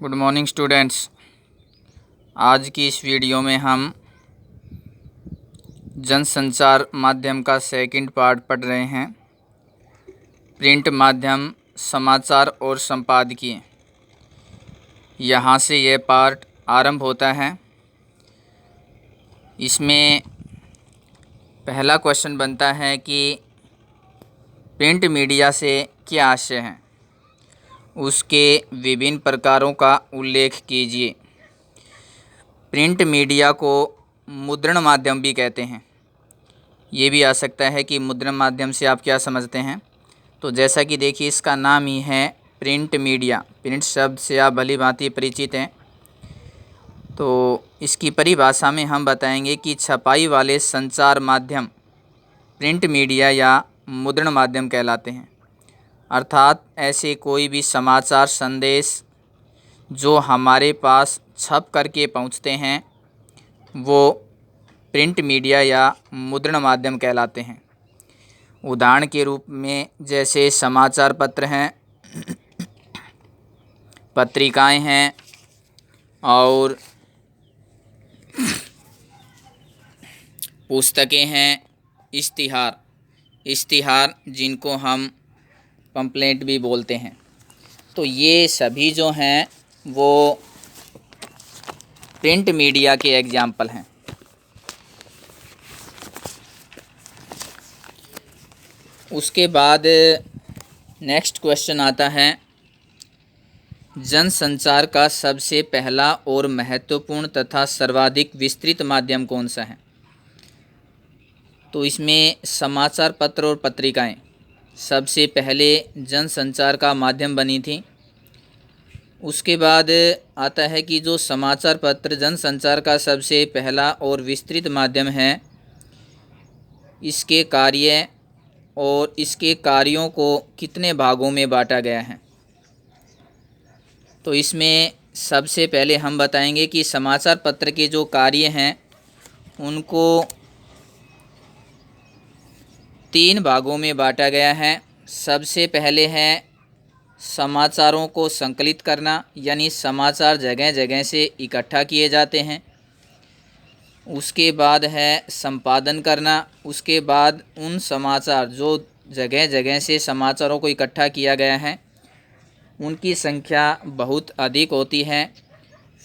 Good morning students. आज की इस वीडियो में हम जनसंचार माध्यम का सेकंड पार्ट पढ़ रहे हैं। प्रिंट माध्यम, समाचार और संपादकीय, यहाँ से यह पार्ट आरंभ होता है। इसमें पहला क्वेश्चन बनता है कि प्रिंट मीडिया से क्या आशय है, उसके विभिन्न प्रकारों का उल्लेख कीजिए। प्रिंट मीडिया को मुद्रण माध्यम भी कहते हैं। ये भी आ सकता है कि मुद्रण माध्यम से आप क्या समझते हैं। तो जैसा कि देखिए, इसका नाम ही है प्रिंट मीडिया। प्रिंट शब्द से आप भली भांति परिचित हैं। तो इसकी परिभाषा में हम बताएंगे कि छपाई वाले संचार माध्यम प्रिंट मीडिया या मुद्रण माध्यम कहलाते हैं। अर्थात ऐसे कोई भी समाचार संदेश जो हमारे पास छप करके पहुंचते हैं वो प्रिंट मीडिया या मुद्रण माध्यम कहलाते हैं। उदाहरण के रूप में जैसे समाचार पत्र हैं, पत्रिकाएं हैं और पुस्तकें हैं, इश्तिहार जिनको हम पंपलेट भी बोलते हैं। तो ये सभी जो हैं वो प्रिंट मीडिया के एग्जाम्पल हैं। उसके बाद नेक्स्ट क्वेश्चन आता है, जनसंचार का सबसे पहला और महत्वपूर्ण तथा सर्वाधिक विस्तृत माध्यम कौन सा है। तो इसमें समाचार पत्र और पत्रिकाएं सबसे पहले जनसंचार का माध्यम बनी थी। उसके बाद आता है कि जो समाचार पत्र जनसंचार का सबसे पहला और विस्तृत माध्यम है, इसके कार्य और इसके कार्यों को कितने भागों में बांटा गया है। तो इसमें सबसे पहले हम बताएंगे कि समाचार पत्र के जो कार्य हैं उनको 3 भागों में बांटा गया है। सबसे पहले है समाचारों को संकलित करना, यानी समाचार जगह जगह से इकट्ठा किए जाते हैं। उसके बाद है संपादन करना। उसके बाद उन समाचार जो जगह जगह से समाचारों को इकट्ठा किया गया है उनकी संख्या बहुत अधिक होती है।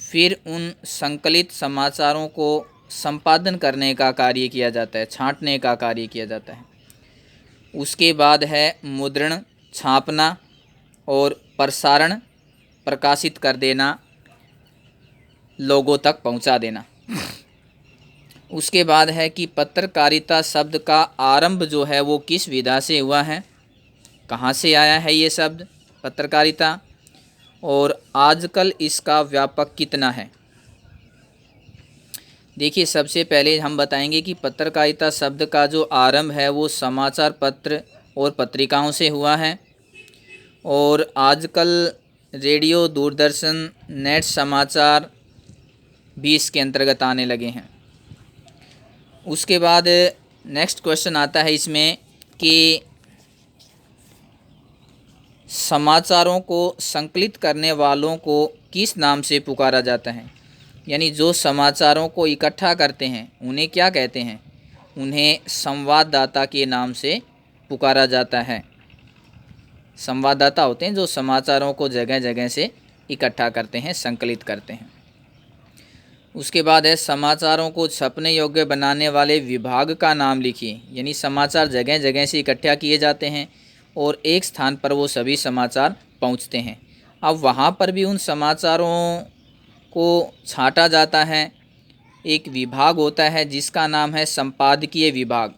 फिर उन संकलित समाचारों को संपादन करने का कार्य किया जाता है, छांटने का कार्य किया जाता है। उसके बाद है मुद्रण, छापना और प्रसारण, प्रकाशित कर देना, लोगों तक पहुंचा देना। उसके बाद है कि पत्रकारिता शब्द का आरंभ जो है वो किस विधा से हुआ है, कहाँ से आया है ये शब्द पत्रकारिता, और आजकल इसका व्यापक कितना है। देखिए, सबसे पहले हम बताएंगे कि पत्रकारिता शब्द का जो आरंभ है वो समाचार पत्र और पत्रिकाओं से हुआ है, और आजकल रेडियो, दूरदर्शन, नेट समाचार भी इसके अंतर्गत आने लगे हैं। उसके बाद नेक्स्ट क्वेश्चन आता है इसमें कि समाचारों को संकलित करने वालों को किस नाम से पुकारा जाता है। यानी जो समाचारों को इकट्ठा करते हैं उन्हें क्या कहते हैं, उन्हें संवाददाता के नाम से पुकारा जाता है। संवाददाता होते हैं जो समाचारों को जगह जगह से इकट्ठा करते हैं, संकलित करते हैं। उसके बाद है समाचारों को छपने योग्य बनाने वाले विभाग का नाम लिखिए। यानी समाचार जगह जगह से इकट्ठा किए जाते हैं और एक स्थान पर वो सभी समाचार पहुंचते हैं। अब वहाँ पर भी उन समाचारों को छांटा जाता है। एक विभाग होता है जिसका नाम है संपादकीय विभाग।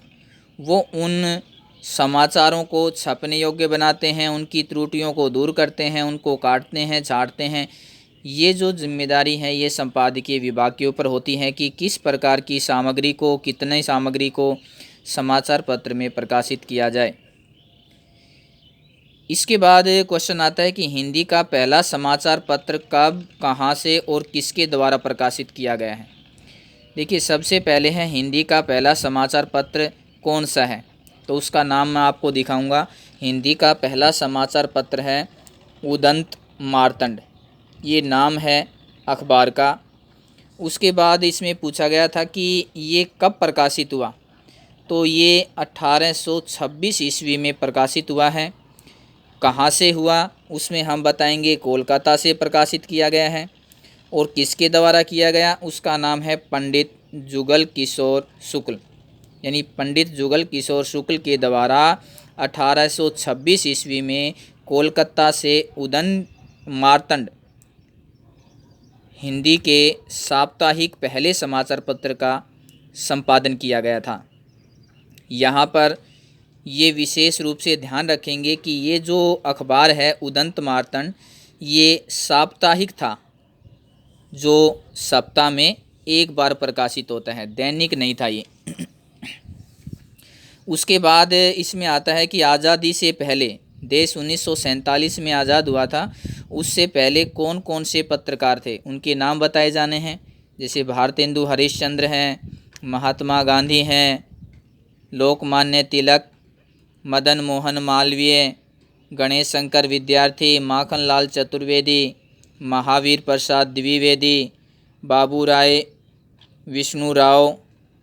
वो उन समाचारों को छपने योग्य बनाते हैं, उनकी त्रुटियों को दूर करते हैं, उनको काटते हैं, छांटते हैं। ये जो जिम्मेदारी है ये संपादकीय विभाग के ऊपर होती है कि किस प्रकार की सामग्री को, कितने सामग्री को समाचार पत्र में प्रकाशित किया जाए। इसके बाद क्वेश्चन आता है कि हिंदी का पहला समाचार पत्र कब, कहाँ से और किसके द्वारा प्रकाशित किया गया है। देखिए, सबसे पहले है हिंदी का पहला समाचार पत्र कौन सा है, तो उसका नाम मैं आपको दिखाऊंगा। हिंदी का पहला समाचार पत्र है उदंत मार्तंड। ये नाम है अखबार का। उसके बाद इसमें पूछा गया था कि ये कब प्रकाशित हुआ, तो ये 1826 ईस्वी में प्रकाशित हुआ है। कहाँ से हुआ उसमें हम बताएंगे, कोलकाता से प्रकाशित किया गया है। और किसके द्वारा किया गया, उसका नाम है पंडित जुगल किशोर शुक्ल, यानी पंडित जुगल किशोर शुक्ल के द्वारा 1826 ईस्वी में कोलकाता से उदंत मार्तंड हिंदी के साप्ताहिक पहले समाचार पत्र का संपादन किया गया था। यहाँ पर ये विशेष रूप से ध्यान रखेंगे कि ये जो अखबार है उदंत मार्तंड, ये साप्ताहिक था, जो सप्ताह में एक बार प्रकाशित होता है, दैनिक नहीं था ये। उसके बाद इसमें आता है कि आज़ादी से पहले, देश 1947 में आज़ाद हुआ था, उससे पहले कौन कौन से पत्रकार थे, उनके नाम बताए जाने हैं। जैसे भारतेंदु हरिश्चंद्र हैं, महात्मा गांधी हैं, लोकमान्य तिलक, मदन मोहन मालवीय, गणेश शंकर विद्यार्थी, माखनलाल चतुर्वेदी, महावीर प्रसाद द्विवेदी, बाबू राय, विष्णुराव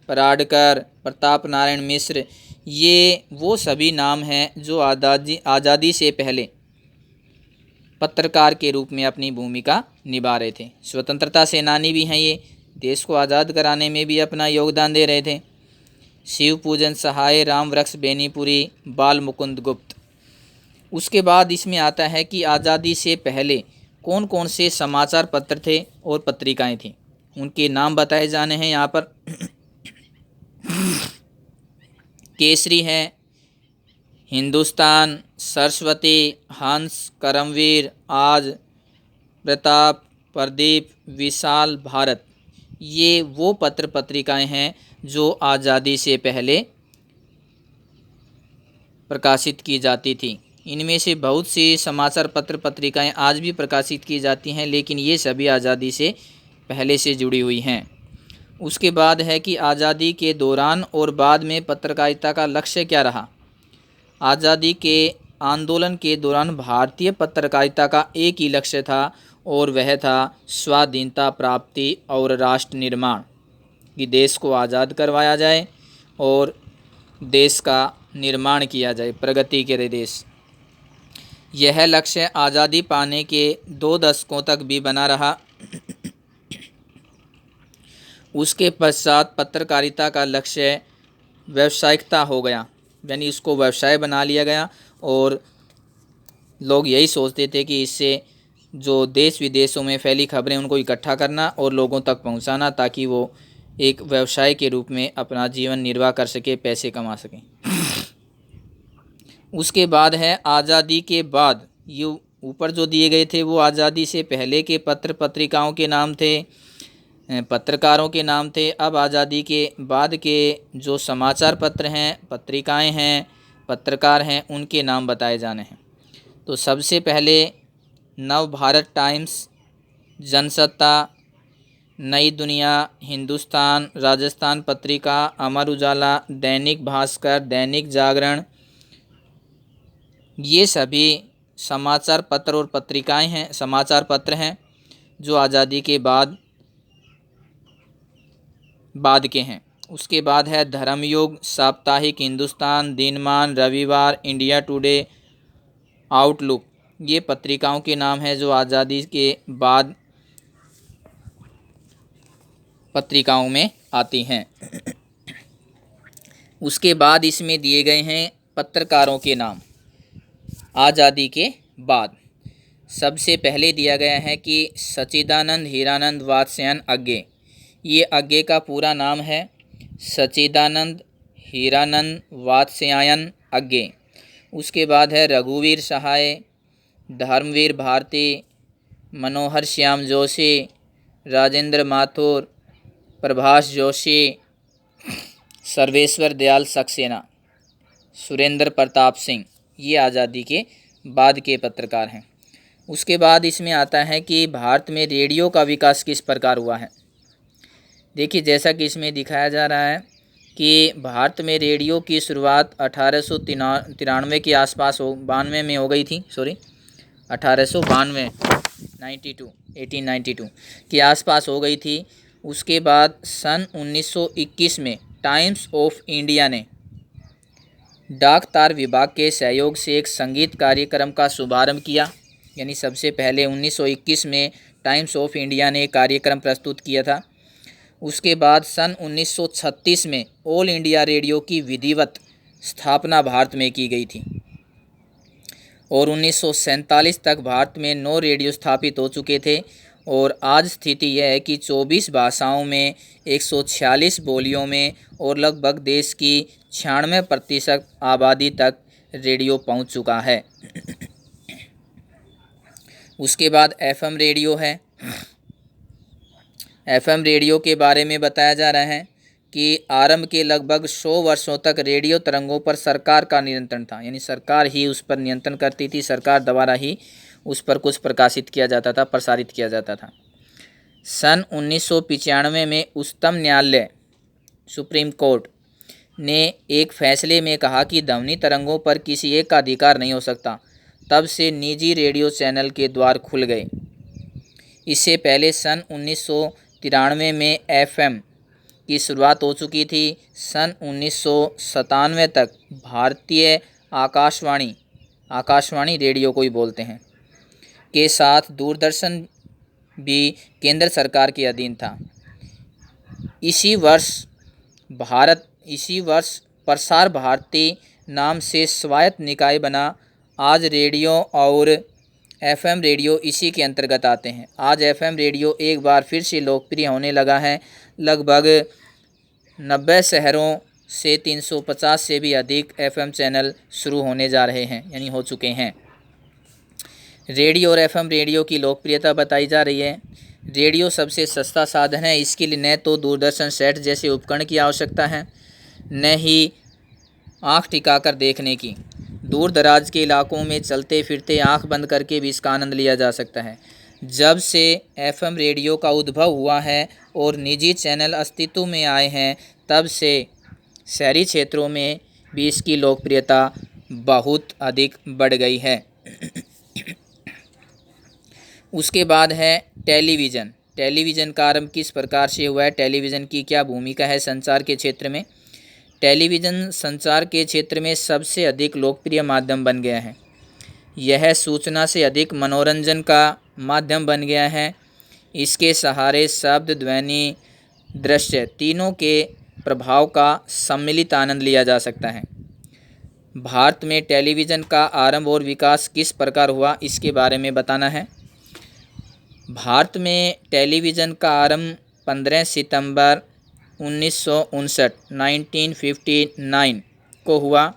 पराडकर, प्रताप नारायण मिश्र, ये वो सभी नाम हैं जो आज़ादी से पहले पत्रकार के रूप में अपनी भूमिका निभा रहे थे। स्वतंत्रता सेनानी भी हैं ये, देश को आज़ाद कराने में भी अपना योगदान दे रहे थे। शिव पूजन सहाय, राम वृक्ष बेनीपुरी, बाल मुकुंद गुप्त। उसके बाद इसमें आता है कि आज़ादी से पहले कौन कौन से समाचार पत्र थे और पत्रिकाएं थीं, उनके नाम बताए जाने हैं यहाँ पर। केसरी है, हिंदुस्तान, सरस्वती, हंस, करमवीर, आज, प्रताप, प्रदीप, विशाल, भारत, ये वो पत्र पत्रिकाएं हैं जो आज़ादी से पहले प्रकाशित की जाती थी। इनमें से बहुत सी समाचार पत्र पत्रिकाएं आज भी प्रकाशित की जाती हैं, लेकिन ये सभी आज़ादी से पहले से जुड़ी हुई हैं। उसके बाद है कि आज़ादी के दौरान और बाद में पत्रकारिता का लक्ष्य क्या रहा। आज़ादी के आंदोलन के दौरान भारतीय पत्रकारिता का एक ही लक्ष्य था, और वह था स्वाधीनता प्राप्ति और राष्ट्र निर्माण, कि देश को आज़ाद करवाया जाए और देश का निर्माण किया जाए, प्रगति करे देश। यह लक्ष्य आज़ादी पाने के 2 दशकों तक भी बना रहा। उसके पश्चात पत्रकारिता का लक्ष्य व्यावसायिकता हो गया, यानी इसको व्यवसाय बना लिया गया, और लोग यही सोचते थे कि इससे जो देश विदेशों में फैली खबरें उनको इकट्ठा करना और लोगों तक पहुंचाना, ताकि वो एक व्यवसाय के रूप में अपना जीवन निर्वाह कर सके, पैसे कमा सकें। उसके बाद है आज़ादी के बाद, ये ऊपर जो दिए गए थे वो आज़ादी से पहले के पत्र पत्रिकाओं के नाम थे, पत्रकारों के नाम थे। अब आज़ादी के बाद के जो समाचार पत्र हैं, पत्रिकाएं हैं, पत्रकार हैं, उनके नाम बताए जाने हैं। तो सबसे पहले नव भारत टाइम्स, जनसत्ता, नई दुनिया, हिंदुस्तान, राजस्थान पत्रिका, अमर उजाला, दैनिक भास्कर, दैनिक जागरण, ये सभी समाचार पत्र और पत्रिकाएं हैं, समाचार पत्र हैं जो आज़ादी के बाद के हैं। उसके बाद है धर्मयुग, साप्ताहिक, हिंदुस्तान, दिनमान, रविवार, इंडिया टुडे, आउटलुक, ये पत्रिकाओं के नाम हैं जो आज़ादी के बाद पत्रिकाओं में आती हैं। उसके बाद इसमें दिए गए हैं पत्रकारों के नाम आज़ादी के बाद। सबसे पहले दिया गया है कि सच्चिदानंद हीरानंद वात्स्यायन अज्ञे, ये अज्ञे का पूरा नाम है सच्चिदानंद हीरानंद वात्स्यायन अज्ञे। उसके बाद है रघुवीर सहाय, धर्मवीर भारती, मनोहर श्याम जोशी, राजेंद्र माथुर, प्रभाष जोशी, सर्वेश्वर दयाल सक्सेना, सुरेंद्र प्रताप सिंह, ये आज़ादी के बाद के पत्रकार हैं। उसके बाद इसमें आता है कि भारत में रेडियो का विकास किस प्रकार हुआ है। देखिए, जैसा कि इसमें दिखाया जा रहा है कि भारत में रेडियो की शुरुआत 1893 के आसपास 92 में हो गई थी, 1892, 1892 के आसपास हो गई थी। उसके बाद सन 1921 में टाइम्स ऑफ इंडिया ने डाक तार विभाग के सहयोग से एक संगीत कार्यक्रम का शुभारंभ किया। यानी सबसे पहले 1921 में टाइम्स ऑफ इंडिया ने एक कार्यक्रम प्रस्तुत किया था। उसके बाद सन 1936 में ऑल इंडिया रेडियो की विधिवत स्थापना भारत में की गई थी और 1947 तक भारत में 9 रेडियो स्थापित हो चुके थे। और आज स्थिति यह है कि 24 भाषाओं में 146 बोलियों में और लगभग देश की 96% आबादी तक रेडियो पहुंच चुका है। उसके बाद एफएम रेडियो है। एफएम रेडियो के बारे में बताया जा रहा है कि आरंभ के लगभग 100 वर्षों तक रेडियो तरंगों पर सरकार का नियंत्रण था। यानी सरकार ही उस पर नियंत्रण करती थी, सरकार द्वारा ही उस पर कुछ प्रकाशित किया जाता था, प्रसारित किया जाता था। सन 1995 में उच्चतम न्यायालय सुप्रीम कोर्ट ने एक फैसले में कहा कि ध्वनि तरंगों पर किसी एक का अधिकार नहीं हो सकता। तब से निजी रेडियो चैनल के द्वार खुल गए। इससे पहले सन 1993 में एफएम की शुरुआत हो चुकी थी। सन 1997 तक भारतीय आकाशवाणी रेडियो को ही बोलते हैं के साथ दूरदर्शन भी केंद्र सरकार के अधीन था। इसी वर्ष प्रसार भारती नाम से स्वायत्त निकाय बना। आज रेडियो और एफएम रेडियो इसी के अंतर्गत आते हैं। आज एफएम रेडियो एक बार फिर से लोकप्रिय होने लगा है। लगभग 90 शहरों से 350 से भी अधिक एफएम चैनल शुरू होने जा रहे हैं, यानी हो चुके हैं। रेडियो और एफएम रेडियो की लोकप्रियता बताई जा रही है। रेडियो सबसे सस्ता साधन है। इसके लिए न तो दूरदर्शन सेट जैसे उपकरण की आवश्यकता है, न ही आँख टिकाकर देखने की। दूर दराज के इलाकों में चलते फिरते आँख बंद करके भी इसका आनंद लिया जा सकता है। जब से एफएम रेडियो का उद्भव हुआ है और निजी चैनल अस्तित्व में आए हैं, तब से शहरी क्षेत्रों में भी इसकी लोकप्रियता बहुत अधिक बढ़ गई है। उसके बाद है टेलीविज़न। टेलीविज़न का आरंभ किस प्रकार से हुआ है, टेलीविज़न की क्या भूमिका है संचार के क्षेत्र में। टेलीविज़न संचार के क्षेत्र में सबसे अधिक लोकप्रिय माध्यम बन गया है। यह सूचना से अधिक मनोरंजन का माध्यम बन गया है। इसके सहारे शब्द, ध्वनि, दृश्य तीनों के प्रभाव का सम्मिलित आनंद लिया जा सकता है। भारत में टेलीविज़न का आरंभ और विकास किस प्रकार हुआ, इसके बारे में बताना है। भारत में टेलीविज़न का आरंभ 15 सितंबर 1959 को हुआ।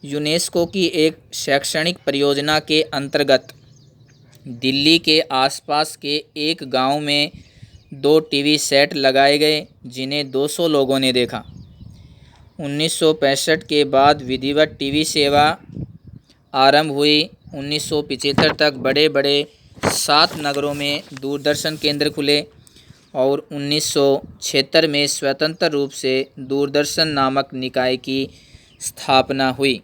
यूनेस्को की एक शैक्षणिक परियोजना के अंतर्गत दिल्ली के आसपास के एक गांव में 2 टीवी सेट लगाए गए, जिन्हें 200 लोगों ने देखा। 1965 के बाद विधिवत टीवी सेवा आरंभ हुई। 1975 तक बड़े बड़े 7 नगरों में दूरदर्शन केंद्र खुले और 1976 में स्वतंत्र रूप से दूरदर्शन नामक निकाय की स्थापना हुई।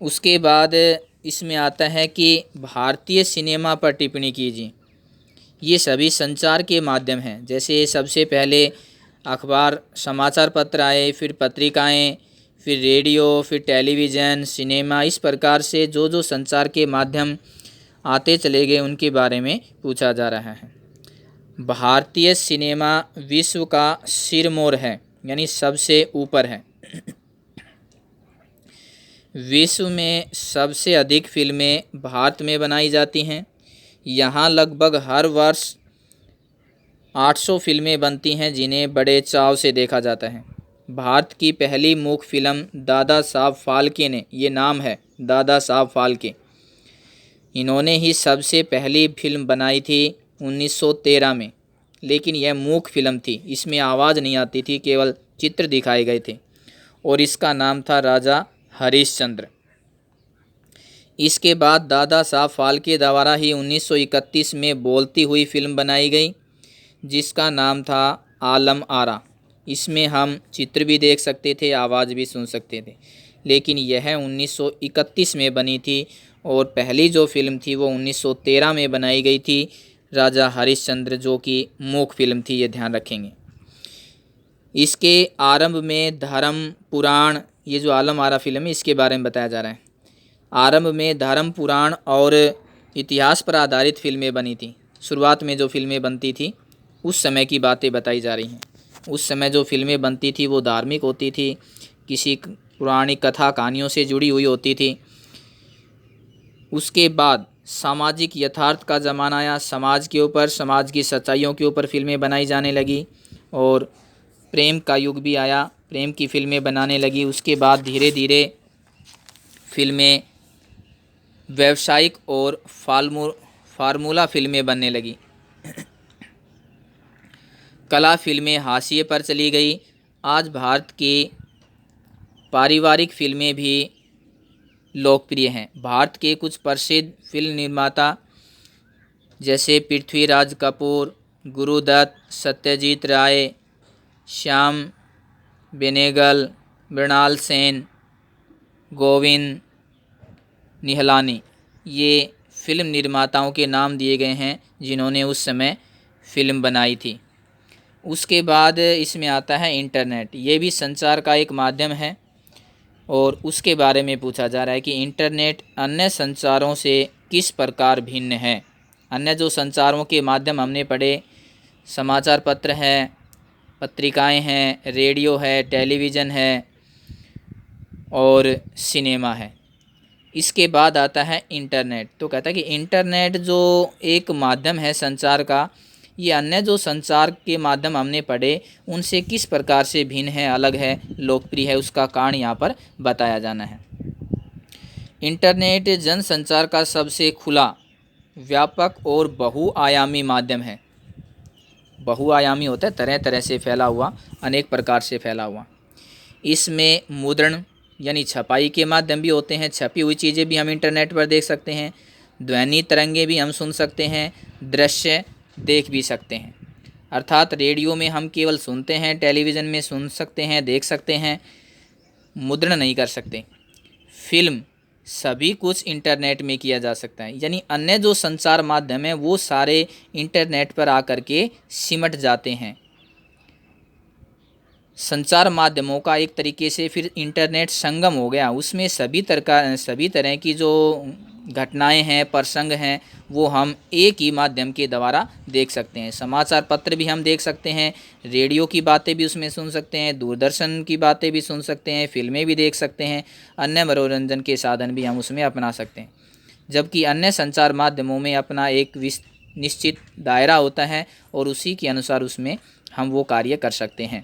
उसके बाद इसमें आता है कि भारतीय सिनेमा पर टिप्पणी कीजिए। ये सभी संचार के माध्यम हैं। जैसे सबसे पहले अखबार, समाचार पत्र आए, फिर पत्रिकाएं, फिर रेडियो, फिर टेलीविज़न, सिनेमा। इस प्रकार से जो जो संचार के माध्यम आते चले गए उनके बारे में पूछा जा रहा है। भारतीय सिनेमा विश्व का सिरमौर है, यानी सबसे ऊपर है। विश्व में सबसे अधिक फिल्में भारत में बनाई जाती हैं। यहाँ लगभग हर वर्ष 800 फिल्में बनती हैं, जिन्हें बड़े चाव से देखा जाता है। भारत की पहली मूक फिल्म दादा साहब फाल्के ने, ये नाम है दादा साहब फाल्के, इन्होंने ही सबसे पहली फिल्म बनाई थी 1913 में। लेकिन यह मूक फिल्म थी, इसमें आवाज़ नहीं आती थी, केवल चित्र दिखाए गए थे और इसका नाम था राजा हरिश्चंद्र। इसके बाद दादा साहब फाल्के द्वारा ही 1931 में बोलती हुई फिल्म बनाई गई, जिसका नाम था आलम आरा। इसमें हम चित्र भी देख सकते थे, आवाज़ भी सुन सकते थे। लेकिन यह 1931 में बनी थी और पहली जो फिल्म थी वो 1913 में बनाई गई थी। राजा हरिश्चंद्र, जो कि मूक फिल्म थी, ये ध्यान रखेंगे। इसके आरंभ में धर्म पुराण, ये जो आलम आरा फिल्म है इसके बारे में बताया जा रहा है। आरंभ में धर्म पुराण और इतिहास पर आधारित फिल्में बनी थी। शुरुआत में जो फिल्में बनती थी उस समय की बातें बताई जा रही हैं। उस समय जो फिल्में बनती थी वो धार्मिक होती थी, किसी पौराणिक कथा कहानियों से जुड़ी हुई होती थी। उसके बाद सामाजिक यथार्थ का ज़माना आया, समाज के ऊपर, समाज की सच्चाइयों के ऊपर फिल्में बनाई जाने लगी। और प्रेम का युग भी आया, प्रेम की फिल्में बनाने लगी। उसके बाद धीरे धीरे फिल्में व्यावसायिक और फार्मूला फिल्में बनने लगी। कला फिल्में हाशिए पर चली गई। आज भारत की पारिवारिक फिल्में भी लोकप्रिय हैं। भारत के कुछ प्रसिद्ध फिल्म निर्माता जैसे पृथ्वीराज कपूर, गुरुदत्त, सत्यजीत राय, श्याम बेनेगल, मृणाल सेन, गोविंद निहलानी, ये फिल्म निर्माताओं के नाम दिए गए हैं जिन्होंने उस समय फिल्म बनाई थी। उसके बाद इसमें आता है इंटरनेट। ये भी संचार का एक माध्यम है और उसके बारे में पूछा जा रहा है कि इंटरनेट अन्य संचारों से किस प्रकार भिन्न है। अन्य जो संचारों के माध्यम हमने पढ़े, समाचार पत्र हैं, पत्रिकाएं हैं, रेडियो है, टेलीविज़न है और सिनेमा है। इसके बाद आता है इंटरनेट। तो कहता है कि इंटरनेट जो एक माध्यम है संचार का, ये अन्य जो संचार के माध्यम हमने पढ़े उनसे किस प्रकार से भिन्न है, अलग है, लोकप्रिय है, उसका कारण यहाँ पर बताया जाना है। इंटरनेट जनसंचार का सबसे खुला, व्यापक और बहुआयामी माध्यम है। बहुआयामी होता है तरह तरह से फैला हुआ, अनेक प्रकार से फैला हुआ। इसमें मुद्रण यानी छपाई के माध्यम भी होते हैं, छपी हुई चीज़ें भी हम इंटरनेट पर देख सकते हैं। ध्वनि तरंगे भी हम सुन सकते हैं, दृश्य देख भी सकते हैं। अर्थात रेडियो में हम केवल सुनते हैं, टेलीविज़न में सुन सकते हैं, देख सकते हैं, मुद्रण नहीं कर सकते। फिल्म सभी कुछ इंटरनेट में किया जा सकता है। यानी अन्य जो संचार माध्यम है वो सारे इंटरनेट पर आकर के सिमट जाते हैं। संचार माध्यमों का एक तरीके से फिर इंटरनेट संगम हो गया। उसमें सभी तरह की जो घटनाएं हैं, प्रसंग हैं, वो हम एक ही माध्यम के द्वारा देख सकते हैं। समाचार पत्र भी हम देख सकते हैं, रेडियो की बातें भी उसमें सुन सकते हैं, दूरदर्शन की बातें भी सुन सकते हैं, फिल्में भी देख सकते हैं, अन्य मनोरंजन के साधन भी हम उसमें अपना सकते हैं। जबकि अन्य संचार माध्यमों में अपना एक निश्चित दायरा होता है और उसी के अनुसार उसमें हम वो कार्य कर सकते हैं।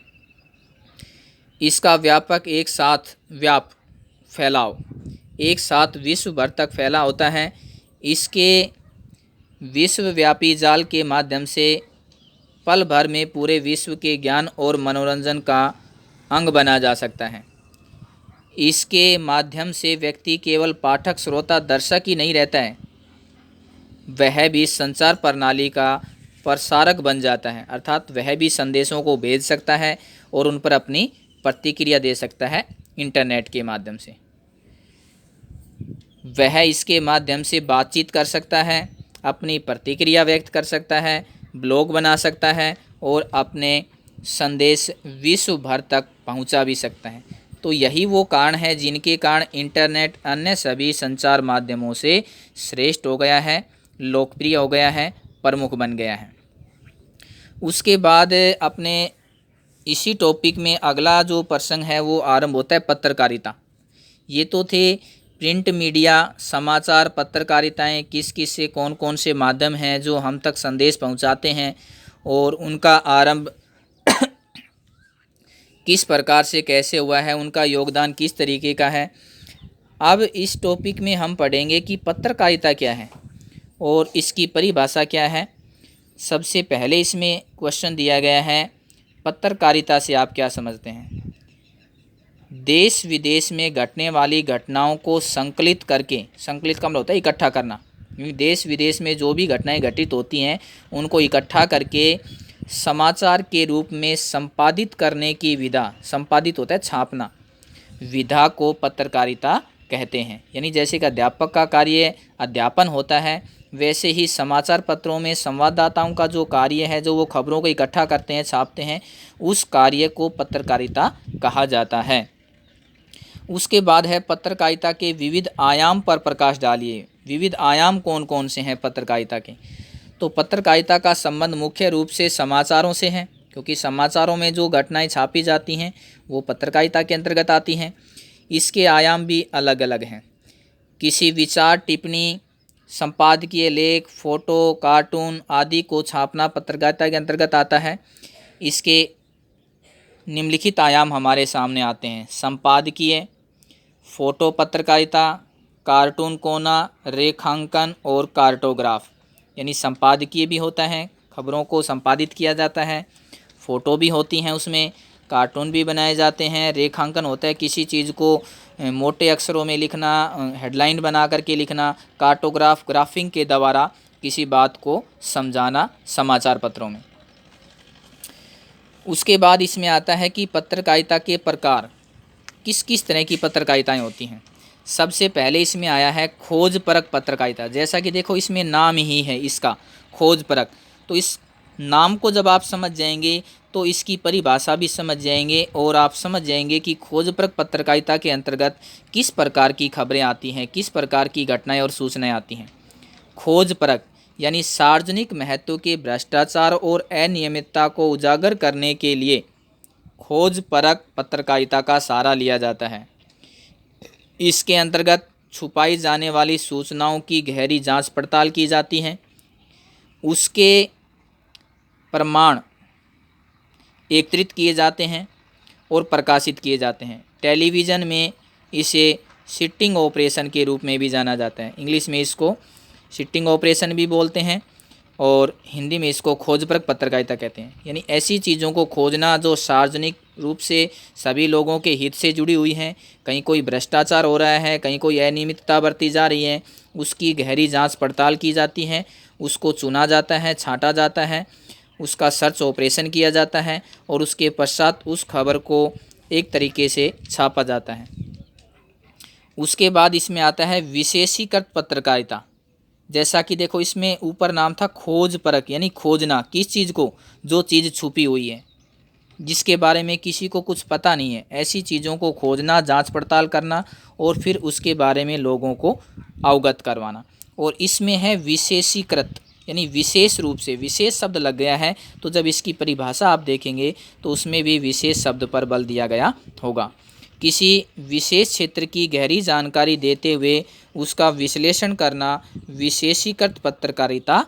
इसका व्यापक फैलाव एक साथ विश्व भर तक फैला होता है। इसके विश्वव्यापी जाल के माध्यम से पल भर में पूरे विश्व के ज्ञान और मनोरंजन का अंग बना जा सकता है। इसके माध्यम से व्यक्ति केवल पाठक, श्रोता, दर्शक ही नहीं रहता है, वह भी संचार प्रणाली का प्रसारक बन जाता है। अर्थात वह भी संदेशों को भेज सकता है और उन पर अपनी प्रतिक्रिया दे सकता है। इंटरनेट के माध्यम से वह इसके माध्यम से बातचीत कर सकता है, अपनी प्रतिक्रिया व्यक्त कर सकता है, ब्लॉग बना सकता है और अपने संदेश विश्व भर तक पहुंचा भी सकता है। तो यही वो कारण है जिनके कारण इंटरनेट अन्य सभी संचार माध्यमों से श्रेष्ठ हो गया है, लोकप्रिय हो गया है, प्रमुख बन गया है। उसके बाद अपने इसी टॉपिक में अगला जो प्रसंग है वो आरंभ होता है पत्रकारिता। ये तो थे प्रिंट मीडिया, समाचार पत्रकारिताएं, किस किस से कौन कौन से माध्यम हैं जो हम तक संदेश पहुंचाते हैं और उनका आरंभ किस प्रकार से कैसे हुआ है, उनका योगदान किस तरीके का है। अब इस टॉपिक में हम पढ़ेंगे कि पत्रकारिता क्या है और इसकी परिभाषा क्या है। सबसे पहले इसमें क्वेश्चन दिया गया है, पत्रकारिता से आप क्या समझते हैं? देश विदेश में घटने वाली घटनाओं को संकलित करके, संकलित का मतलब होता है इकट्ठा करना, क्योंकि देश विदेश में जो भी घटनाएं घटित होती हैं उनको इकट्ठा करके समाचार के रूप में संपादित करने की विधा, संपादित होता है छापना, विधा को पत्रकारिता कहते हैं। यानी जैसे कि अध्यापक का कार्य अध्यापन होता है, वैसे ही समाचार पत्रों में संवाददाताओं का जो कार्य है, जो वो खबरों को इकट्ठा करते हैं, छापते हैं, उस कार्य को पत्रकारिता कहा जाता है। उसके बाद है पत्रकारिता के विविध आयाम पर प्रकाश डालिए। विविध आयाम कौन कौन से हैं पत्रकारिता के? तो पत्रकारिता का संबंध मुख्य रूप से समाचारों से है, क्योंकि समाचारों में जो घटनाएं छापी जाती हैं वो पत्रकारिता के अंतर्गत आती हैं। इसके आयाम भी अलग अलग हैं। किसी विचार, टिप्पणी, संपादकीय लेख, फोटो, कार्टून आदि को छापना पत्रकारिता के अंतर्गत आता है। इसके निम्नलिखित आयाम हमारे सामने आते हैं: संपादकीय, फोटो पत्रकारिता, कार्टून कोना, रेखांकन और कार्टोग्राफ। यानी संपादकीय भी होता है, खबरों को संपादित किया जाता है, फ़ोटो भी होती हैं, उसमें कार्टून भी बनाए जाते हैं, रेखांकन होता है, किसी चीज़ को मोटे अक्षरों में लिखना, हेडलाइन बना करके लिखना, कार्टोग्राफ ग्राफिंग के द्वारा किसी बात को समझाना समाचार पत्रों में। उसके बाद इसमें आता है कि पत्रकारिता के प्रकार, किस किस तरह की पत्रकारिताएं होती हैं। सबसे पहले इसमें आया है खोजपरक पत्रकारिता। जैसा कि देखो इसमें नाम ही है इसका, खोजपरक। तो इस नाम को जब आप समझ जाएंगे तो इसकी परिभाषा भी समझ जाएंगे और आप समझ जाएंगे कि खोजपरक पत्रकारिता के अंतर्गत किस प्रकार की खबरें आती हैं, किस प्रकार की घटनाएं और सूचनाएं आती हैं। खोजपरक यानी सार्वजनिक महत्व के भ्रष्टाचार और अनियमितता को उजागर करने के लिए खोजपरक पत्रकारिता का सहारा लिया जाता है। इसके अंतर्गत छुपाई जाने वाली सूचनाओं की गहरी जांच पड़ताल की जाती है, उसके प्रमाण एकत्रित किए जाते हैं और प्रकाशित किए जाते हैं। टेलीविज़न में इसे सिटिंग ऑपरेशन के रूप में भी जाना जाता है। इंग्लिश में इसको सिटिंग ऑपरेशन भी बोलते हैं और हिंदी में इसको खोजपरक पत्रकारिता कहते हैं। यानी ऐसी चीज़ों को खोजना जो सार्वजनिक रूप से सभी लोगों के हित से जुड़ी हुई हैं, कहीं कोई भ्रष्टाचार हो रहा है, कहीं कोई अनियमितता बरती जा रही है, उसकी गहरी जांच पड़ताल की जाती है, उसको चुना जाता है, छांटा जाता है, उसका सर्च ऑपरेशन किया जाता है और उसके पश्चात उस खबर को एक तरीके से छापा जाता है। उसके बाद इसमें आता है विशेषीकृत पत्रकारिता। जैसा कि देखो इसमें ऊपर नाम था खोजपरक, यानी खोजना, किस चीज़ को? जो चीज़ छुपी हुई है, जिसके बारे में किसी को कुछ पता नहीं है, ऐसी चीज़ों को खोजना, जांच पड़ताल करना और फिर उसके बारे में लोगों को अवगत करवाना। और इसमें है विशेषीकृत, यानी विशेष रूप से, विशेष शब्द लग गया है, तो जब इसकी परिभाषा आप देखेंगे तो उसमें भी विशेष शब्द पर बल दिया गया होगा। किसी विशेष क्षेत्र की गहरी जानकारी देते हुए उसका विश्लेषण करना विशेषीकृत पत्रकारिता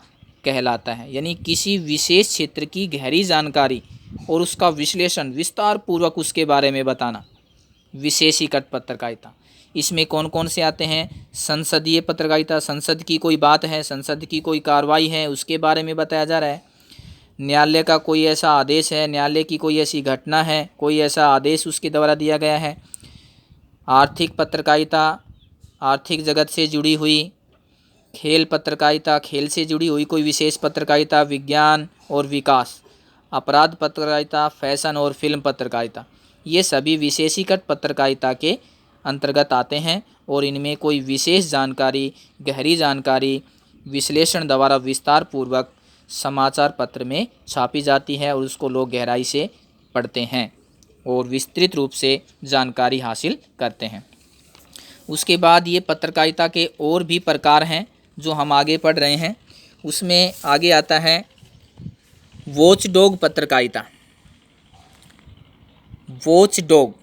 कहलाता है। यानी किसी विशेष क्षेत्र की गहरी जानकारी और उसका विश्लेषण, विस्तार पूर्वक उसके बारे में बताना, विशेषीकृत पत्रकारिता। इसमें कौन कौन से आते हैं? संसदीय पत्रकारिता, संसद की कोई बात है, संसद की कोई कार्रवाई है, उसके बारे में बताया जा रहा है। न्यायालय का कोई ऐसा आदेश है, न्यायालय की कोई ऐसी घटना है, कोई ऐसा आदेश उसके द्वारा दिया गया है। आर्थिक पत्रकारिता, आर्थिक जगत से जुड़ी हुई। खेल पत्रकारिता, खेल से जुड़ी हुई कोई विशेष पत्रकारिता। विज्ञान और विकास। अपराध पत्रकारिता, फैशन और फिल्म पत्रकारिता, ये सभी विशेषीकृत पत्रकारिता के अंतर्गत आते हैं और इनमें कोई विशेष जानकारी, गहरी जानकारी विश्लेषण द्वारा विस्तार पूर्वक समाचार पत्र में छापी जाती है और उसको लोग गहराई से पढ़ते हैं और विस्तृत रूप से जानकारी हासिल करते हैं। उसके बाद ये पत्रकारिता के और भी प्रकार हैं जो हम आगे पढ़ रहे हैं। उसमें आगे आता है वॉचडॉग पत्रकारिता। वॉचडॉग,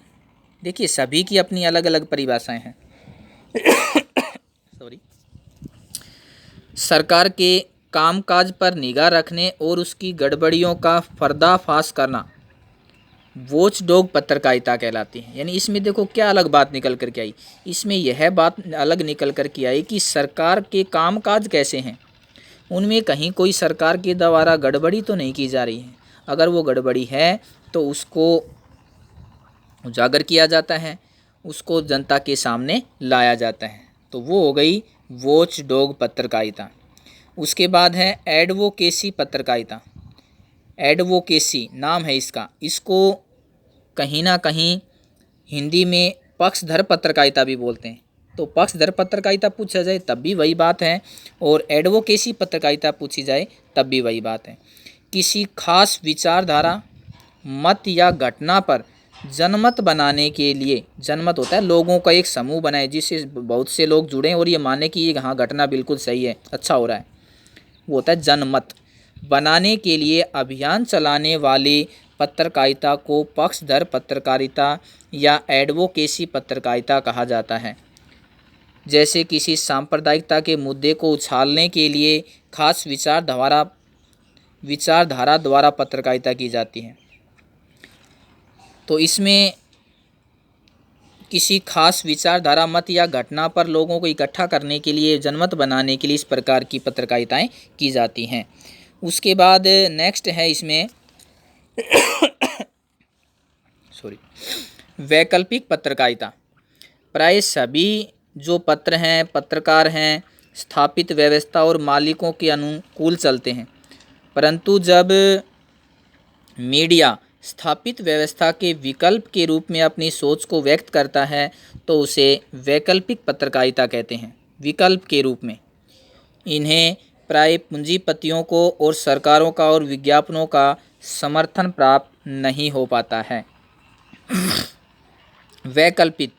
देखिए सभी की अपनी अलग अलग परिभाषाएं हैं। सॉरी। सरकार के कामकाज पर निगाह रखने और उसकी गड़बड़ियों का पर्दाफाश करना वॉचडॉग पत्रकारिता कहलाती है। यानी इसमें देखो क्या अलग बात निकल कर के आई, इसमें यह बात अलग निकल कर के आई कि सरकार के कामकाज कैसे हैं, उनमें कहीं कोई सरकार के द्वारा गड़बड़ी तो नहीं की जा रही है। अगर वो गड़बड़ी है तो उसको उजागर किया जाता है, उसको जनता के सामने लाया जाता है। तो वो हो गई वॉचडॉग पत्रकारिता। उसके बाद है एडवोकेसी पत्रकारिता। एडवोकेसी नाम है इसका, इसको कहीं ना कहीं हिंदी में पक्षधर पत्रकारिता भी बोलते हैं। तो पक्षधर पत्रकारिता पूछा जाए तब भी वही बात है, और एडवोकेसी पत्रकारिता पूछी जाए तब भी वही बात है। किसी खास विचारधारा, मत या घटना पर जनमत बनाने के लिए, जनमत होता है लोगों का एक समूह बनाए जिससे बहुत से लोग जुड़े और ये माने कि ये हाँ घटना बिल्कुल सही है, अच्छा हो रहा है, वो होता है जनमत बनाने के लिए अभियान चलाने वाली पत्रकारिता को पक्षधर पत्रकारिता या एडवोकेसी पत्रकारिता कहा जाता है। जैसे किसी सांप्रदायिकता के मुद्दे को उछालने के लिए खास विचारधारा द्वारा पत्रकारिता की जाती है। तो इसमें किसी खास विचारधारा, मत या घटना पर लोगों को इकट्ठा करने के लिए, जनमत बनाने के लिए इस प्रकार की पत्रकारिताएं की जाती हैं। उसके बाद नेक्स्ट है इसमें वैकल्पिक पत्रकारिता। प्राय सभी जो पत्र हैं, पत्रकार हैं, स्थापित व्यवस्था और मालिकों के अनुकूल चलते हैं, परंतु जब मीडिया स्थापित व्यवस्था के विकल्प के रूप में अपनी सोच को व्यक्त करता है तो उसे वैकल्पिक पत्रकारिता कहते हैं। विकल्प के रूप में इन्हें प्राय पूंजीपतियों को और सरकारों का और विज्ञापनों का समर्थन प्राप्त नहीं हो पाता है। वैकल्पिक,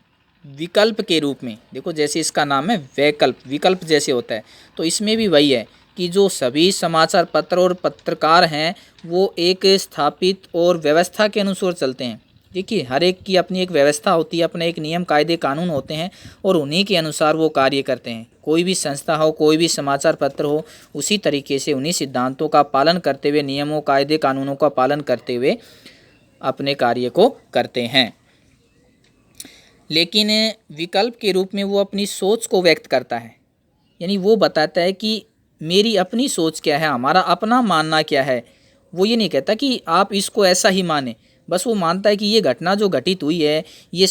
विकल्प के रूप में, देखो जैसे इसका नाम है वैकल्प, विकल्प जैसे होता है, तो इसमें भी वही है कि जो सभी समाचार पत्र और पत्रकार हैं वो एक स्थापित और व्यवस्था के अनुसार चलते हैं। देखिए हर एक की अपनी एक व्यवस्था होती है, अपने एक नियम कायदे कानून होते हैं और उन्हीं के अनुसार वो कार्य करते हैं। कोई भी संस्था हो, कोई भी समाचार पत्र हो, उसी तरीके से उन्हीं सिद्धांतों का पालन करते हुए, नियमों कायदे कानूनों का पालन करते हुए अपने कार्य को करते हैं। लेकिन विकल्प के रूप में वो अपनी सोच को व्यक्त करता है, यानी वो बताता है कि मेरी अपनी सोच क्या है, हमारा अपना मानना क्या है। वो ये नहीं कहता कि आप इसको ऐसा ही माने, बस वो मानता है कि ये घटना जो घटित हुई है, ये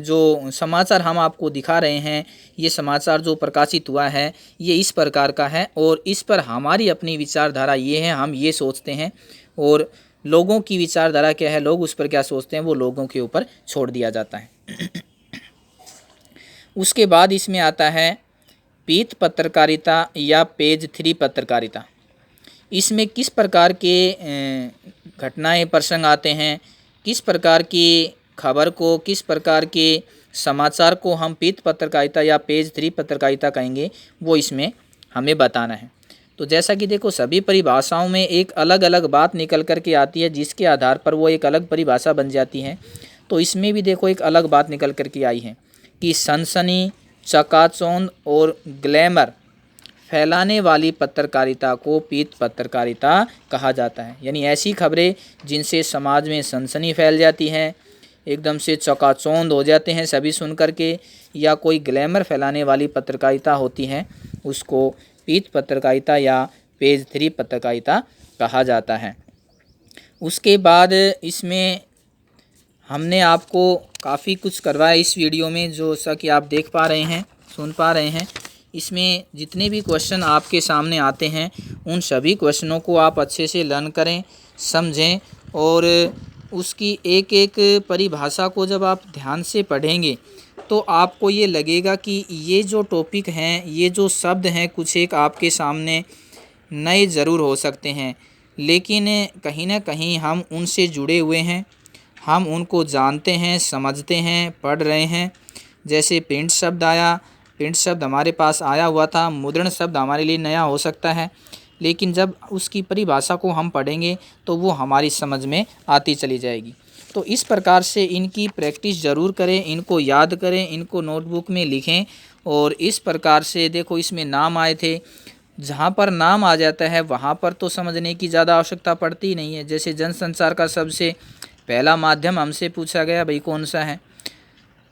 जो समाचार हम आपको दिखा रहे हैं, ये समाचार जो प्रकाशित हुआ है ये इस प्रकार का है और इस पर हमारी अपनी विचारधारा ये है, हम ये सोचते हैं, और लोगों की विचारधारा क्या है, लोग उस पर क्या सोचते हैं, वो लोगों के ऊपर छोड़ दिया जाता है। उसके बाद इसमें आता है पीठ पत्रकारिता या पेज 3 पत्रकारिता। इसमें किस प्रकार के घटनाएं प्रसंग आते हैं, किस प्रकार की खबर को, किस प्रकार के समाचार को हम पीठ पत्रकारिता या पेज 3 पत्रकारिता कहेंगे, वो इसमें हमें बताना है। तो जैसा कि देखो सभी परिभाषाओं में एक अलग अलग बात निकल कर के आती है जिसके आधार पर वो एक अलग परिभाषा बन जाती है। तो इसमें भी देखो एक अलग बात निकल कर के आई है कि सनसनी, चकाचौंध और ग्लैमर फैलाने वाली पत्रकारिता को पीठ पत्रकारिता कहा जाता है। यानी ऐसी खबरें जिनसे समाज में सनसनी फैल जाती है, एकदम से चकाचौंध हो जाते हैं सभी सुन कर के, या कोई ग्लैमर फैलाने वाली पत्रकारिता होती है, उसको पीठ पत्रकारिता या पेज 3 पत्रकारिता कहा जाता है। उसके बाद इसमें हमने आपको काफ़ी कुछ करवाया इस वीडियो में, जो सा कि आप देख पा रहे हैं, सुन पा रहे हैं। इसमें जितने भी क्वेश्चन आपके सामने आते हैं उन सभी क्वेश्चनों को आप अच्छे से लर्न करें, समझें, और उसकी एक एक परिभाषा को जब आप ध्यान से पढ़ेंगे तो आपको ये लगेगा कि ये जो टॉपिक हैं, ये जो शब्द हैं, कुछ एक आपके सामने नए ज़रूर हो सकते हैं, लेकिन कहीं ना कहीं हम उनसे जुड़े हुए हैं, हम उनको जानते हैं, समझते हैं, पढ़ रहे हैं। जैसे प्रिंट शब्द आया, प्रिंट शब्द हमारे पास आया हुआ था, मुद्रण शब्द हमारे लिए नया हो सकता है, लेकिन जब उसकी परिभाषा को हम पढ़ेंगे तो वो हमारी समझ में आती चली जाएगी। तो इस प्रकार से इनकी प्रैक्टिस ज़रूर करें, इनको याद करें, इनको नोटबुक में लिखें। और इस प्रकार से देखो इसमें नाम आए थे, जहाँ पर नाम आ जाता है वहाँ पर तो समझने की ज़्यादा आवश्यकता पड़ती ही नहीं है। जैसे जनसंचार का सबसे पहला माध्यम हमसे पूछा गया भाई कौन सा है,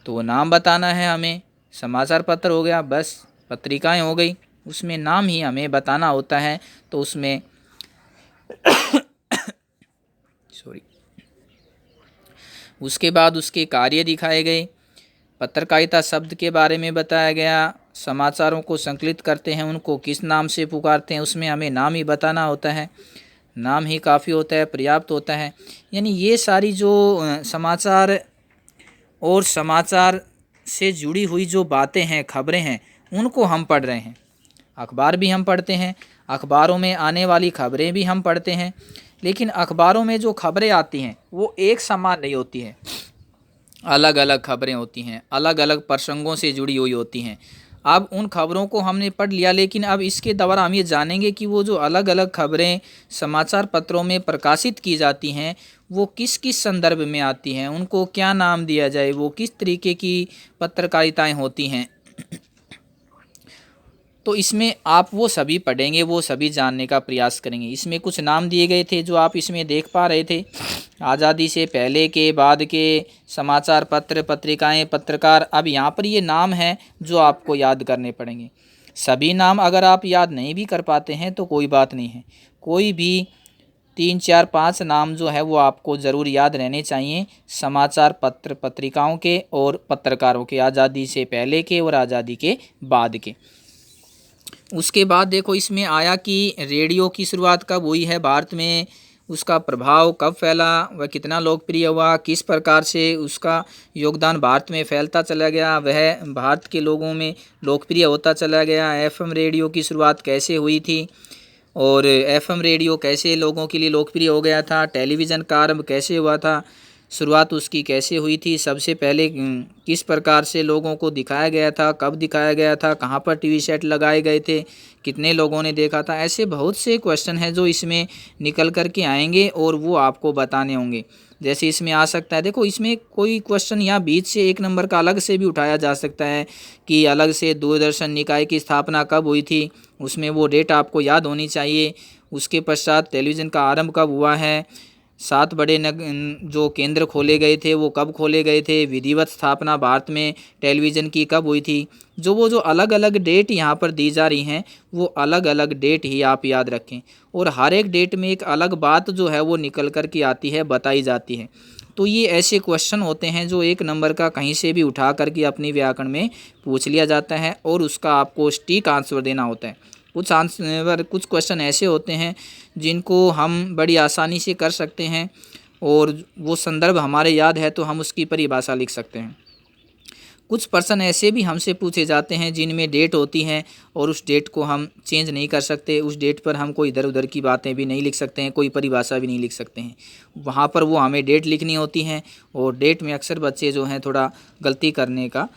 तो वो नाम बताना है हमें। समाचार पत्र हो गया, बस पत्रिकाएं हो गई, उसमें नाम ही हमें बताना होता है। तो उसमें उसके बाद उसके कार्य दिखाए गए, पत्रकारिता शब्द के बारे में बताया गया, समाचारों को संकलित करते हैं उनको किस नाम से पुकारते हैं, उसमें हमें नाम ही बताना होता है। नाम ही काफ़ी होता है, पर्याप्त होता है। यानी ये सारी जो समाचार और समाचार से जुड़ी हुई जो बातें हैं, खबरें हैं, उनको हम पढ़ रहे हैं। अखबार भी हम पढ़ते हैं, अखबारों में आने वाली खबरें भी हम पढ़ते हैं, लेकिन अखबारों में जो खबरें आती हैं वो एक समान नहीं होती हैं, अलग अलग खबरें होती हैं, अलग अलग प्रसंगों से जुड़ी हुई होती हैं। अब उन खबरों को हमने पढ़ लिया, लेकिन अब इसके द्वारा हम ये जानेंगे कि वो जो अलग अलग खबरें समाचार पत्रों में प्रकाशित की जाती हैं वो किस किस संदर्भ में आती हैं, उनको क्या नाम दिया जाए, वो किस तरीके की पत्रकारिताएं होती हैं। तो इसमें आप वो सभी पढ़ेंगे, वो सभी जानने का प्रयास करेंगे। इसमें कुछ नाम दिए गए थे जो आप इसमें देख पा रहे थे, आज़ादी से पहले के, बाद के समाचार पत्र, पत्रिकाएं, पत्रकार। अब यहाँ पर ये नाम हैं जो आपको याद करने पड़ेंगे। सभी नाम अगर आप याद नहीं भी कर पाते हैं तो कोई बात नहीं है, कोई भी 3, 4, 5 नाम जो है वो आपको ज़रूर याद रहने चाहिए, समाचार पत्र, पत्रिकाओं के और पत्रकारों के, आज़ादी से पहले के और आज़ादी के बाद के। उसके बाद देखो इसमें आया कि रेडियो की शुरुआत कब हुई है भारत में, उसका प्रभाव कब फैला, वह कितना लोकप्रिय हुआ, किस प्रकार से उसका योगदान भारत में फैलता चला गया, वह भारत के लोगों में लोकप्रिय होता चला गया। एफएम रेडियो की शुरुआत कैसे हुई थी और एफएम रेडियो कैसे लोगों के लिए लोकप्रिय हो गया था, टेलीविज़न का आरंभ कैसे हुआ था, शुरुआत उसकी कैसे हुई थी, सबसे पहले किस प्रकार से लोगों को दिखाया गया था, कब दिखाया गया था, कहाँ पर टीवी सेट लगाए गए थे, कितने लोगों ने देखा था। ऐसे बहुत से क्वेश्चन हैं जो इसमें निकल कर के आएंगे और वो आपको बताने होंगे। जैसे इसमें आ सकता है, देखो इसमें कोई क्वेश्चन यहाँ बीच से 1 नंबर का अलग से भी उठाया जा सकता है कि अलग से दूरदर्शन निकाय की स्थापना कब हुई थी, उसमें वो डेट आपको याद होनी चाहिए। उसके पश्चात टेलीविज़न का आरंभ कब हुआ है, 7 बड़े जो केंद्र खोले गए थे वो कब खोले गए थे, विधिवत स्थापना भारत में टेलीविज़न की कब हुई थी। वो जो अलग अलग डेट यहाँ पर दी जा रही हैं वो अलग अलग डेट ही आप याद रखें, और हर एक डेट में एक अलग बात जो है वो निकल कर के आती है, बताई जाती है। तो ये ऐसे क्वेश्चन होते हैं जो 1 नंबर का कहीं से भी उठा करके अपनी व्याकरण में पूछ लिया जाता है और उसका आपको सटीक आंसर देना होता है। कुछ क्वेश्चन ऐसे होते हैं जिनको हम बड़ी आसानी से कर सकते हैं और वो संदर्भ हमारे याद है तो हम उसकी परिभाषा लिख सकते हैं। कुछ प्रश्न ऐसे भी हमसे पूछे जाते हैं जिनमें डेट होती हैं और उस डेट को हम चेंज नहीं कर सकते, उस डेट पर हम कोई इधर उधर की बातें भी नहीं लिख सकते हैं, कोई परिभाषा भी नहीं लिख सकते हैं। वहाँ पर वो हमें डेट लिखनी होती हैं और डेट में अक्सर बच्चे जो हैं थोड़ा गलती करने का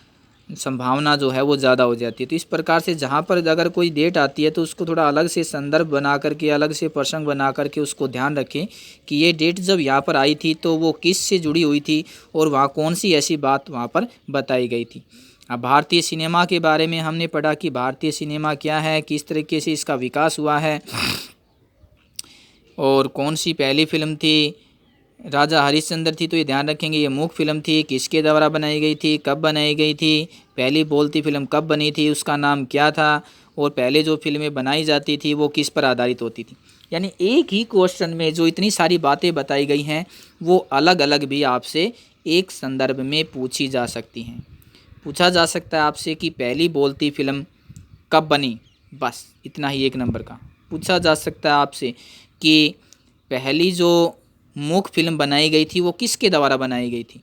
संभावना जो है वो ज़्यादा हो जाती है। तो इस प्रकार से जहाँ पर अगर कोई डेट आती है तो उसको थोड़ा अलग से संदर्भ बना करके, अलग से प्रसंग बना करके उसको ध्यान रखें कि ये डेट जब यहाँ पर आई थी तो वो किस से जुड़ी हुई थी और वहाँ कौन सी ऐसी बात वहाँ पर बताई गई थी। अब भारतीय सिनेमा के बारे में हमने पढ़ा कि भारतीय सिनेमा क्या है, किस तरीके से इसका विकास हुआ है और कौन सी पहली फिल्म थी, राजा हरिश्चंद्र थी। तो ये ध्यान रखेंगे ये मूक फिल्म थी, किसके द्वारा बनाई गई थी, कब बनाई गई थी, पहली बोलती फिल्म कब बनी थी, उसका नाम क्या था, और पहले जो फिल्में बनाई जाती थी वो किस पर आधारित होती थी। यानी एक ही क्वेश्चन में जो इतनी सारी बातें बताई गई हैं वो अलग अलग भी आपसे एक संदर्भ में पूछी जा सकती हैं। पूछा जा सकता है आपसे कि पहली बोलती फिल्म कब बनी, बस इतना ही 1 नंबर का। पूछा जा सकता है आपसे कि पहली जो मूक फिल्म बनाई गई थी वो किसके द्वारा बनाई गई थी,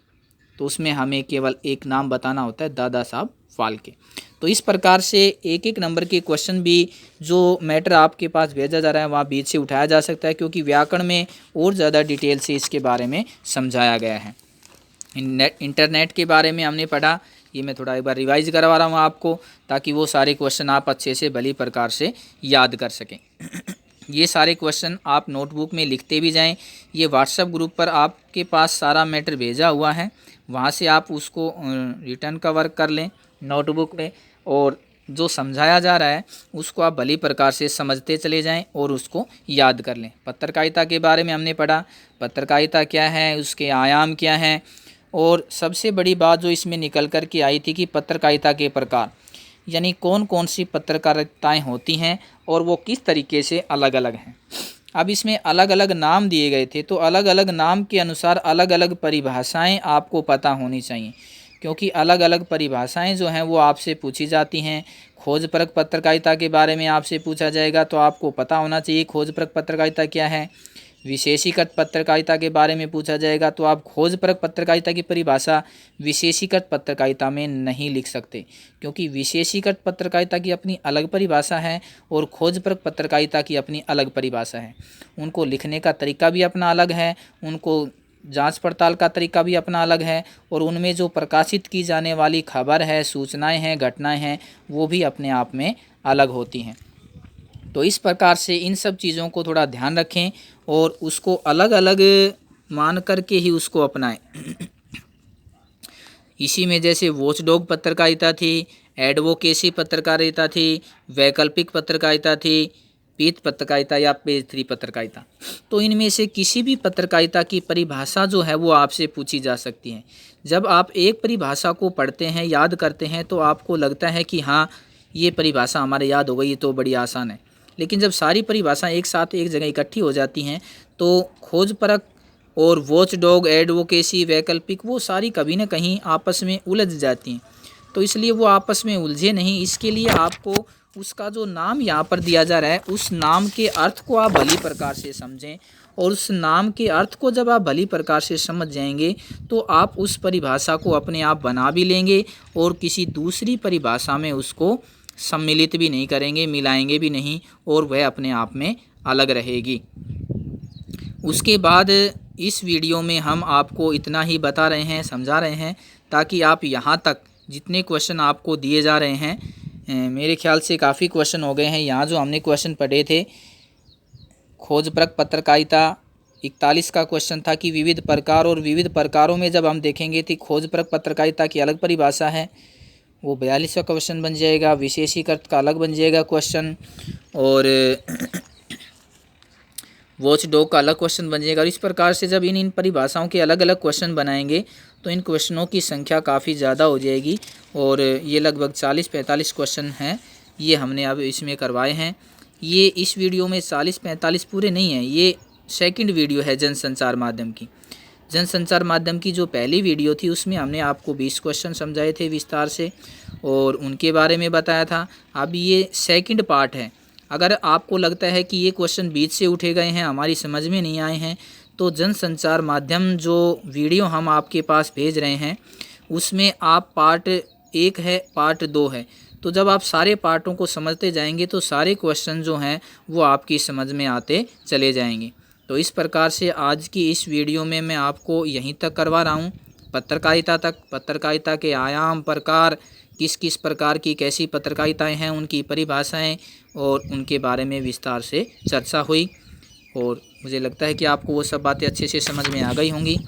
तो उसमें हमें केवल एक नाम बताना होता है, दादा साहब फाल्के। तो इस प्रकार से 1-1 नंबर के क्वेश्चन भी जो मैटर आपके पास भेजा जा रहा है वहाँ बीच से उठाया जा सकता है, क्योंकि व्याकरण में और ज़्यादा डिटेल से इसके बारे में समझाया गया है। इंटरनेट के बारे में हमने पढ़ा, ये मैं थोड़ा एक बार रिवाइज करवा रहा हूँ आपको ताकि वो सारे क्वेश्चन आप अच्छे से भली प्रकार से याद कर सकें। ये सारे क्वेश्चन आप नोटबुक में लिखते भी जाएं। ये व्हाट्सएप ग्रुप पर आपके पास सारा मैटर भेजा हुआ है, वहाँ से आप उसको रिटर्न का वर्क कर लें नोटबुक में, और जो समझाया जा रहा है उसको आप भली प्रकार से समझते चले जाएं और उसको याद कर लें। पत्रकारिता के बारे में हमने पढ़ा, पत्रकारिता क्या है, उसके आयाम क्या हैं, और सबसे बड़ी बात जो इसमें निकल कर के आई थी कि पत्रकारिता के प्रकार, यानी कौन कौन सी पत्रकारिताएं होती हैं और वो किस तरीके से अलग अलग हैं। अब इसमें अलग अलग नाम दिए गए थे, तो अलग अलग नाम के अनुसार अलग अलग परिभाषाएं आपको पता होनी चाहिए, क्योंकि अलग अलग परिभाषाएं जो हैं वो आपसे पूछी जाती हैं। खोजपरक पत्रकारिता के बारे में आपसे पूछा जाएगा तो आपको पता होना चाहिए खोजपरक पत्रकारिता क्या है। विशेषीकृत पत्रकारिता के बारे में पूछा जाएगा तो आप खोजपरक पत्रकारिता की परिभाषा विशेषीकृत पत्रकारिता में नहीं लिख सकते, क्योंकि विशेषीकृत पत्रकारिता की अपनी अलग परिभाषा है और खोजपरक पत्रकारिता की अपनी अलग परिभाषा है। उनको लिखने का तरीका भी अपना अलग है, उनको जांच पड़ताल का तरीका भी अपना अलग है, और उनमें जो प्रकाशित की जाने वाली खबर है, सूचनाएं हैं, घटनाएं हैं, वो भी अपने आप में अलग होती हैं। तो इस प्रकार से इन सब चीज़ों को थोड़ा ध्यान रखें और उसको अलग अलग मान करके ही उसको अपनाएं। इसी में जैसे वॉचडॉग पत्रकारिता थी, एडवोकेसी पत्रकारिता थी, वैकल्पिक पत्रकारिता थी, पीठ पत्रकारिता या पेज 3 पत्रकारिता। तो इनमें से किसी भी पत्रकारिता की परिभाषा जो है वो आपसे पूछी जा सकती है। जब आप एक परिभाषा को पढ़ते हैं, याद करते हैं, तो आपको लगता है कि हाँ ये परिभाषा हमारे याद हो गई, ये तो बड़ी आसान है। लेकिन जब सारी परिभाषाएं एक साथ एक जगह इकट्ठी हो जाती हैं तो खोजपरक और वॉचडॉग, एडवोकेसी, वैकल्पिक, वो सारी कभी न कहीं आपस में उलझ जाती हैं। तो इसलिए वो आपस में उलझे नहीं, इसके लिए आपको उसका जो नाम यहाँ पर दिया जा रहा है उस नाम के अर्थ को आप भली प्रकार से समझें, और उस नाम के अर्थ को जब आप भली प्रकार से समझ जाएंगे तो आप उस परिभाषा को अपने आप बना भी लेंगे और किसी दूसरी परिभाषा में उसको सम्मिलित भी नहीं करेंगे, मिलाएंगे भी नहीं, और वह अपने आप में अलग रहेगी। उसके बाद इस वीडियो में हम आपको इतना ही बता रहे हैं, समझा रहे हैं, ताकि आप यहाँ तक जितने क्वेश्चन आपको दिए जा रहे हैं, मेरे ख्याल से काफ़ी क्वेश्चन हो गए हैं। यहाँ जो हमने क्वेश्चन पढ़े थे, खोजपरक पत्रकारिता 41 का क्वेश्चन था कि विविध प्रकार, और विविध प्रकारों में जब हम देखेंगे तो खोजपरक पत्रकारिता की अलग परिभाषा है, वो 42वां क्वेश्चन बन जाएगा। विशेषीकृत का अलग बन जाएगा क्वेश्चन, और वॉचडॉग का अलग क्वेश्चन बन जाएगा। और इस प्रकार से जब इन परिभाषाओं के अलग अलग क्वेश्चन बनाएंगे तो इन क्वेश्चनों की संख्या काफ़ी ज़्यादा हो जाएगी, और ये लगभग 40-45 क्वेश्चन हैं ये हमने अब इसमें करवाए हैं। ये इस वीडियो में 40-45 पूरे नहीं हैं, ये सेकंड वीडियो है जनसंचार माध्यम की। जनसंचार माध्यम की जो पहली वीडियो थी उसमें हमने आपको 20 क्वेश्चन समझाए थे विस्तार से और उनके बारे में बताया था। अब ये सेकंड पार्ट है। अगर आपको लगता है कि ये क्वेश्चन बीच से उठे गए हैं, हमारी समझ में नहीं आए हैं, तो जनसंचार माध्यम जो वीडियो हम आपके पास भेज रहे हैं उसमें आप पार्ट 1 है, पार्ट 2 है। तो जब आप सारे पार्टों को समझते जाएंगे तो सारे क्वेश्चन जो हैं वो आपकी समझ में आते चले जाएंगे। तो इस प्रकार से आज की इस वीडियो में मैं आपको यहीं तक करवा रहा हूँ, पत्रकारिता तक। पत्रकारिता के आयाम, प्रकार, किस किस प्रकार की कैसी पत्रकारिताएं हैं, उनकी परिभाषाएं और उनके बारे में विस्तार से चर्चा हुई, और मुझे लगता है कि आपको वो सब बातें अच्छे से समझ में आ गई होंगी।